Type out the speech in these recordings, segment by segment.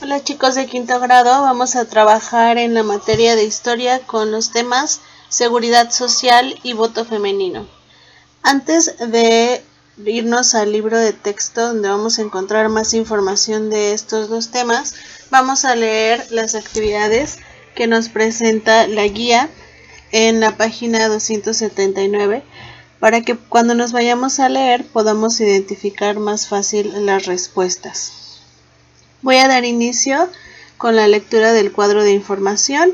Hola chicos de quinto grado, vamos a trabajar en la materia de historia con los temas seguridad social y voto femenino. Antes de irnos al libro de texto donde vamos a encontrar más información de estos dos temas, vamos a leer las actividades que nos presenta la guía en la página 279 para que cuando nos vayamos a leer podamos identificar más fácil las respuestas. Voy a dar inicio con la lectura del cuadro de información,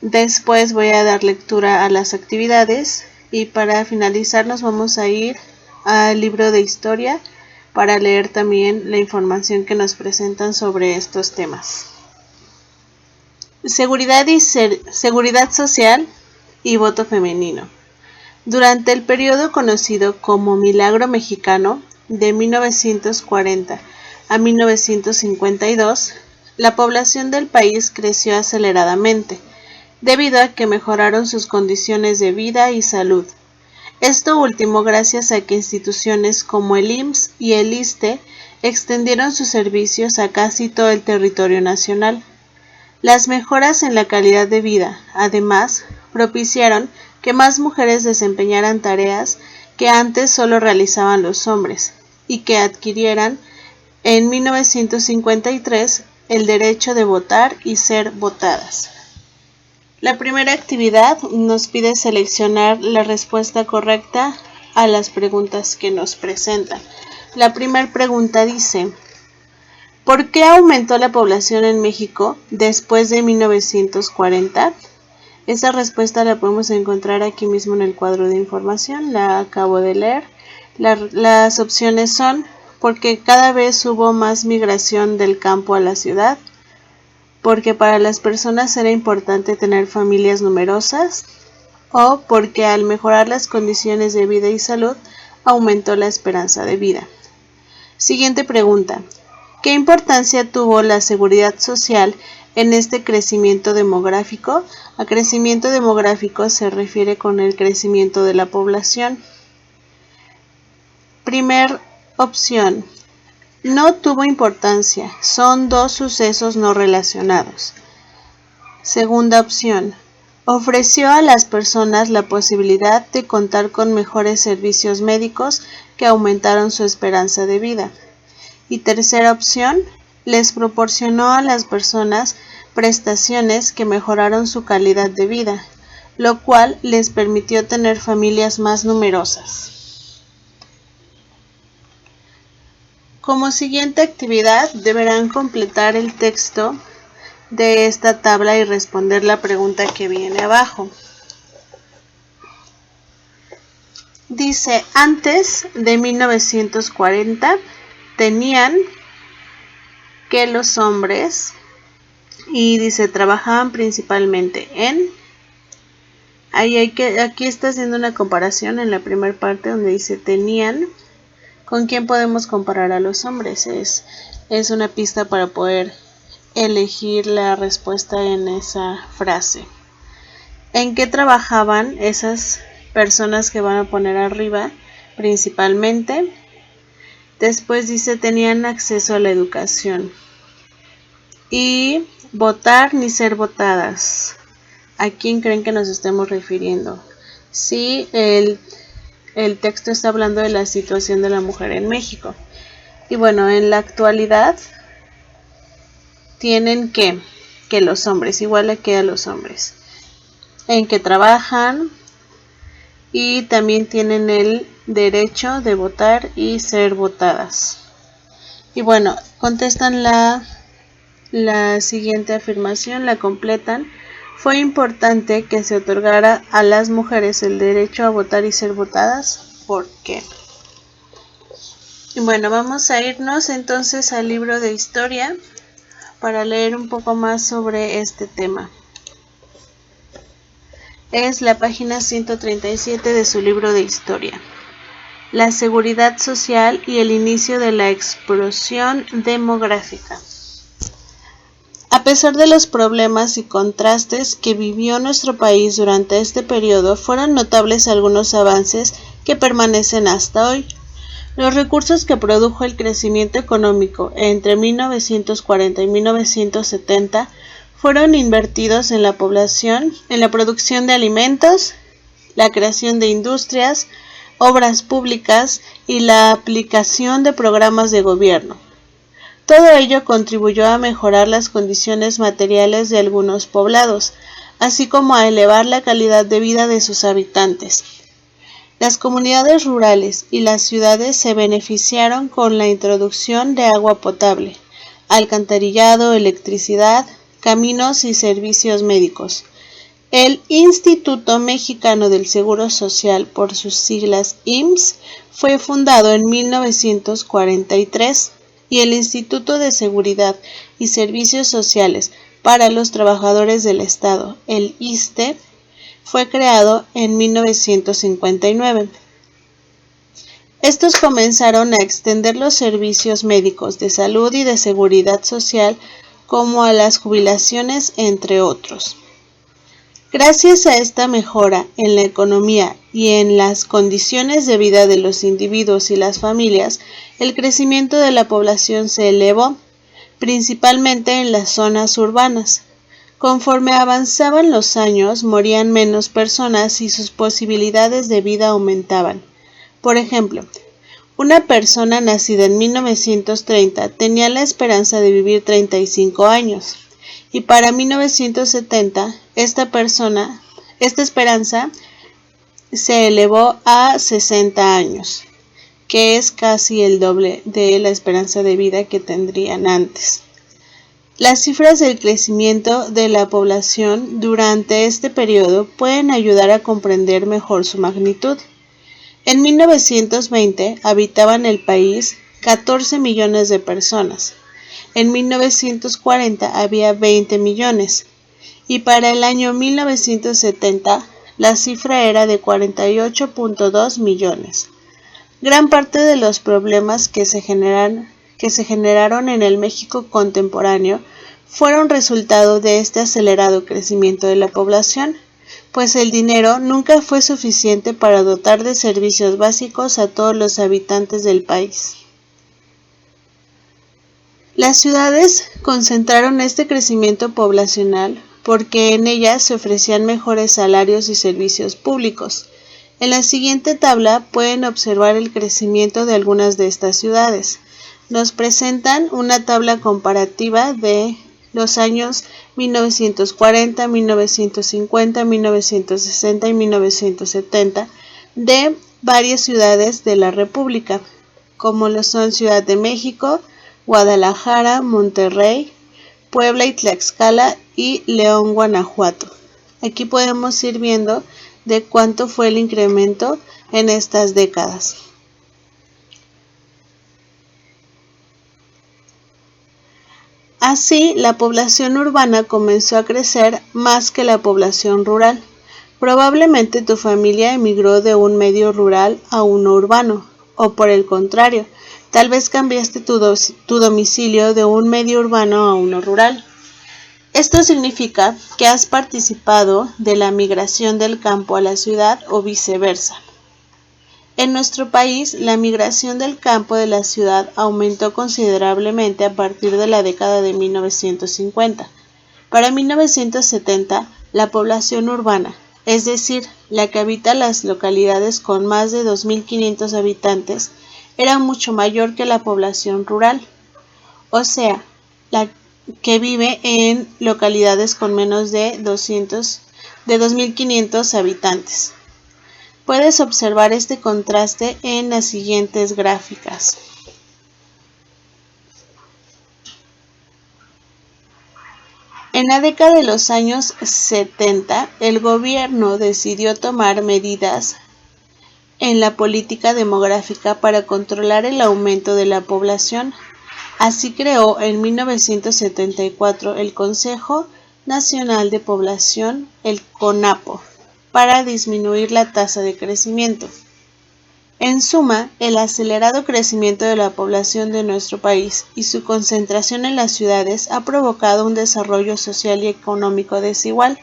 después voy a dar lectura a las actividades y para finalizar nos vamos a ir al libro de historia para leer también la información que nos presentan sobre estos temas. Seguridad social y voto femenino. Durante el periodo conocido como Milagro Mexicano de 1940 a 1952, la población del país creció aceleradamente, debido a que mejoraron sus condiciones de vida y salud. Esto último gracias a que instituciones como el IMSS y el ISSSTE extendieron sus servicios a casi todo el territorio nacional. Las mejoras en la calidad de vida, además, propiciaron que más mujeres desempeñaran tareas que antes solo realizaban los hombres, y que adquirieran en 1953 el derecho de votar y ser votadas. La primera actividad nos pide seleccionar la respuesta correcta a las preguntas que nos presentan. La primera pregunta dice: ¿por qué aumentó la población en México después de 1940? Esa respuesta la podemos encontrar aquí mismo en el cuadro de información, la acabo de leer. Las opciones son: porque cada vez hubo más migración del campo a la ciudad, porque para las personas era importante tener familias numerosas, o porque al mejorar las condiciones de vida y salud aumentó la esperanza de vida. Siguiente pregunta: ¿qué importancia tuvo la seguridad social en este crecimiento demográfico? A crecimiento demográfico se refiere con el crecimiento de la población. Primer opción: no tuvo importancia, son dos sucesos no relacionados. Segunda opción: ofreció a las personas la posibilidad de contar con mejores servicios médicos que aumentaron su esperanza de vida. Y tercera opción: les proporcionó a las personas prestaciones que mejoraron su calidad de vida, lo cual les permitió tener familias más numerosas. Como siguiente actividad, deberán completar el texto de esta tabla y responder la pregunta que viene abajo. Dice: antes de 1940 tenían que los hombres, y dice trabajaban principalmente en, aquí está haciendo una comparación en la primera parte donde dice tenían. ¿Con quién podemos comparar a los hombres? Es una pista para poder elegir la respuesta en esa frase. ¿En qué trabajaban esas personas que van a poner arriba? Principalmente. Después dice tenían acceso a la educación. Y votar ni ser votadas. ¿A quién creen que nos estemos refiriendo? Sí, el texto está hablando de la situación de la mujer en México. Y bueno, en la actualidad tienen que los hombres, igual que a los hombres, en que trabajan y también tienen el derecho de votar y ser votadas. Y bueno, contestan la siguiente afirmación, la completan. ¿Fue importante que se otorgara a las mujeres el derecho a votar y ser votadas? ¿Por qué? Y bueno, vamos a irnos entonces al libro de historia para leer un poco más sobre este tema. Es la página 137 de su libro de historia. La seguridad social y el inicio de la explosión demográfica. A pesar de los problemas y contrastes que vivió nuestro país durante este periodo, fueron notables algunos avances que permanecen hasta hoy. Los recursos que produjo el crecimiento económico entre 1940 y 1970 fueron invertidos en la población, en la producción de alimentos, la creación de industrias, obras públicas y la aplicación de programas de gobierno. Todo ello contribuyó a mejorar las condiciones materiales de algunos poblados, así como a elevar la calidad de vida de sus habitantes. Las comunidades rurales y las ciudades se beneficiaron con la introducción de agua potable, alcantarillado, electricidad, caminos y servicios médicos. El Instituto Mexicano del Seguro Social, por sus siglas IMSS, fue fundado en 1943 y el Instituto de Seguridad y Servicios Sociales para los Trabajadores del Estado, el ISSSTE, fue creado en 1959. Estos comenzaron a extender los servicios médicos, de salud y de seguridad social, como a las jubilaciones, entre otros. Gracias a esta mejora en la economía y en las condiciones de vida de los individuos y las familias, el crecimiento de la población se elevó, principalmente en las zonas urbanas. Conforme avanzaban los años, morían menos personas y sus posibilidades de vida aumentaban. Por ejemplo, una persona nacida en 1930 tenía la esperanza de vivir 35 años, y para 1970 esta esperanza se elevó a 60 años, que es casi el doble de la esperanza de vida que tendrían antes. Las cifras del crecimiento de la población durante este periodo pueden ayudar a comprender mejor su magnitud. En 1920 habitaban el país 14 millones de personas. En 1940 había 20 millones y para el año 1970 la cifra era de 48.2 millones. Gran parte de los problemas que se generaron en el México contemporáneo fueron resultado de este acelerado crecimiento de la población, pues el dinero nunca fue suficiente para dotar de servicios básicos a todos los habitantes del país. Las ciudades concentraron este crecimiento poblacional porque en ellas se ofrecían mejores salarios y servicios públicos. En la siguiente tabla pueden observar el crecimiento de algunas de estas ciudades. Nos presentan una tabla comparativa de los años 1940, 1950, 1960 y 1970 de varias ciudades de la República, como lo son Ciudad de México, Guadalajara, Monterrey, Puebla y Tlaxcala y León, Guanajuato. Aquí podemos ir viendo de cuánto fue el incremento en estas décadas. Así, la población urbana comenzó a crecer más que la población rural. Probablemente tu familia emigró de un medio rural a uno urbano, o por el contrario, tal vez cambiaste tu domicilio de un medio urbano a uno rural. Esto significa que has participado de la migración del campo a la ciudad o viceversa. En nuestro país, la migración del campo de la ciudad aumentó considerablemente a partir de la década de 1950. Para 1970, la población urbana, es decir, la que habita las localidades con más de 2.500 habitantes, era mucho mayor que la población rural, o sea, la que vive en localidades con menos de 2.500 habitantes. Puedes observar este contraste en las siguientes gráficas. En la década de los años 70, el gobierno decidió tomar medidas en la política demográfica para controlar el aumento de la población. Así creó en 1974 el Consejo Nacional de Población, el CONAPO, para disminuir la tasa de crecimiento. En suma, el acelerado crecimiento de la población de nuestro país y su concentración en las ciudades ha provocado un desarrollo social y económico desigual.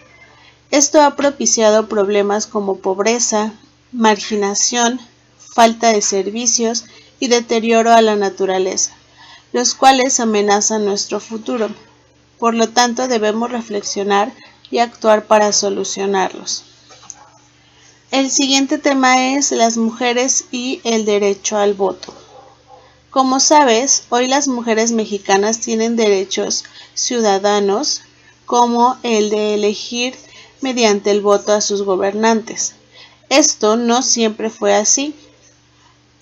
Esto ha propiciado problemas como pobreza, marginación, falta de servicios y deterioro a la naturaleza, los cuales amenazan nuestro futuro. Por lo tanto, debemos reflexionar y actuar para solucionarlos. El siguiente tema es las mujeres y el derecho al voto. Como sabes, hoy las mujeres mexicanas tienen derechos ciudadanos como el de elegir mediante el voto a sus gobernantes. Esto no siempre fue así.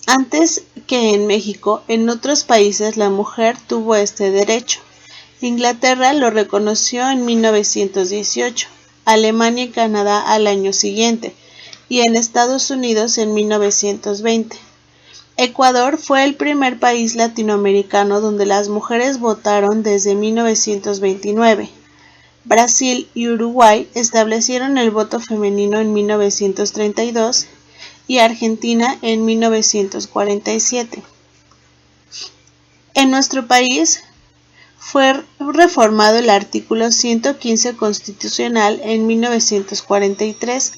Antes que en México, en otros países la mujer tuvo este derecho. Inglaterra lo reconoció en 1918, Alemania y Canadá al año siguiente, y en Estados Unidos en 1920. Ecuador fue el primer país latinoamericano donde las mujeres votaron desde 1929. Brasil y Uruguay establecieron el voto femenino en 1932 y Argentina en 1947. En nuestro país fue reformado el artículo 115 constitucional en 1943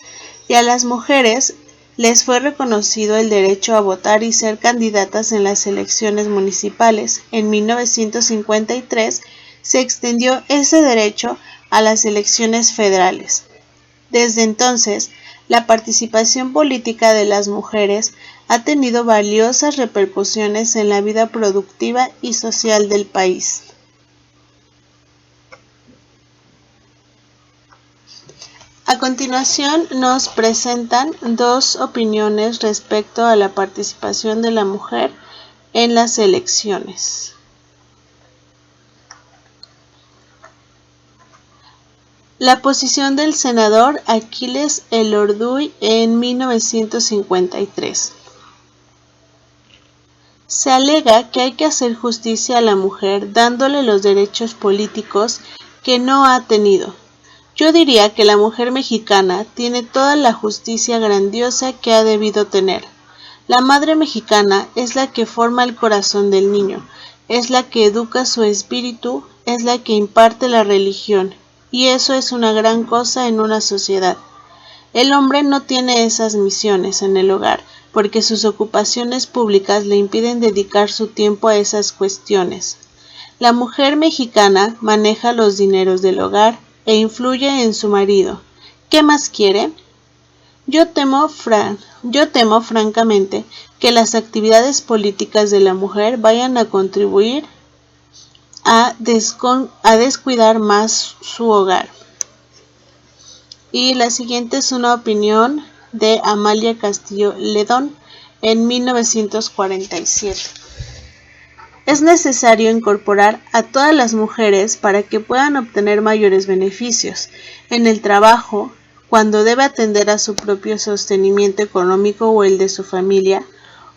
y a las mujeres les fue reconocido el derecho a votar y ser candidatas en las elecciones municipales. En 1953 se extendió ese derecho a las elecciones federales. Desde entonces, la participación política de las mujeres ha tenido valiosas repercusiones en la vida productiva y social del país. A continuación nos presentan dos opiniones respecto a la participación de la mujer en las elecciones. La posición del senador Aquiles Elorduy en 1953. Se alega que hay que hacer justicia a la mujer dándole los derechos políticos que no ha tenido. Yo diría que la mujer mexicana tiene toda la justicia grandiosa que ha debido tener. La madre mexicana es la que forma el corazón del niño, es la que educa su espíritu, es la que imparte la religión, y eso es una gran cosa en una sociedad. El hombre no tiene esas misiones en el hogar, porque sus ocupaciones públicas le impiden dedicar su tiempo a esas cuestiones. La mujer mexicana maneja los dineros del hogar e influye en su marido. ¿Qué más quiere? Yo temo francamente que las actividades políticas de la mujer vayan a contribuir a descuidar más su hogar. Y la siguiente es una opinión de Amalia Castillo Ledón en 1947. Es necesario incorporar a todas las mujeres para que puedan obtener mayores beneficios en el trabajo, cuando debe atender a su propio sostenimiento económico o el de su familia,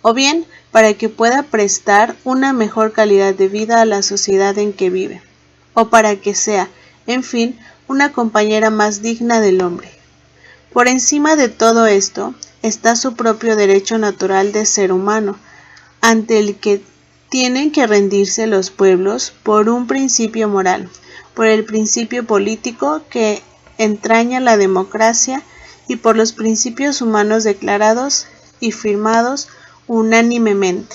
o bien para que pueda prestar una mejor calidad de vida a la sociedad en que vive, o para que sea, en fin, una compañera más digna del hombre. Por encima de todo esto está su propio derecho natural de ser humano, ante el que tienen que rendirse los pueblos por un principio moral, por el principio político que entraña la democracia y por los principios humanos declarados y firmados unánimemente.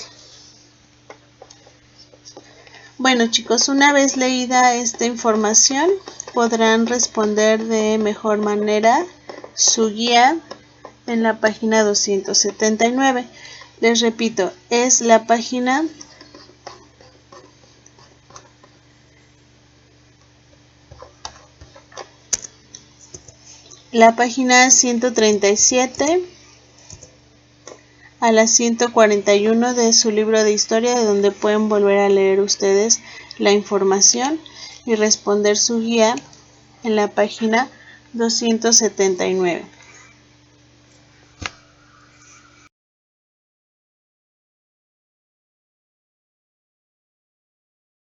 Bueno, chicos, una vez leída esta información, podrán responder de mejor manera su guía en la página 279. Les repito, es la página 137 a la 141 de su libro de historia, de donde pueden volver a leer ustedes la información y responder su guía en la página 279.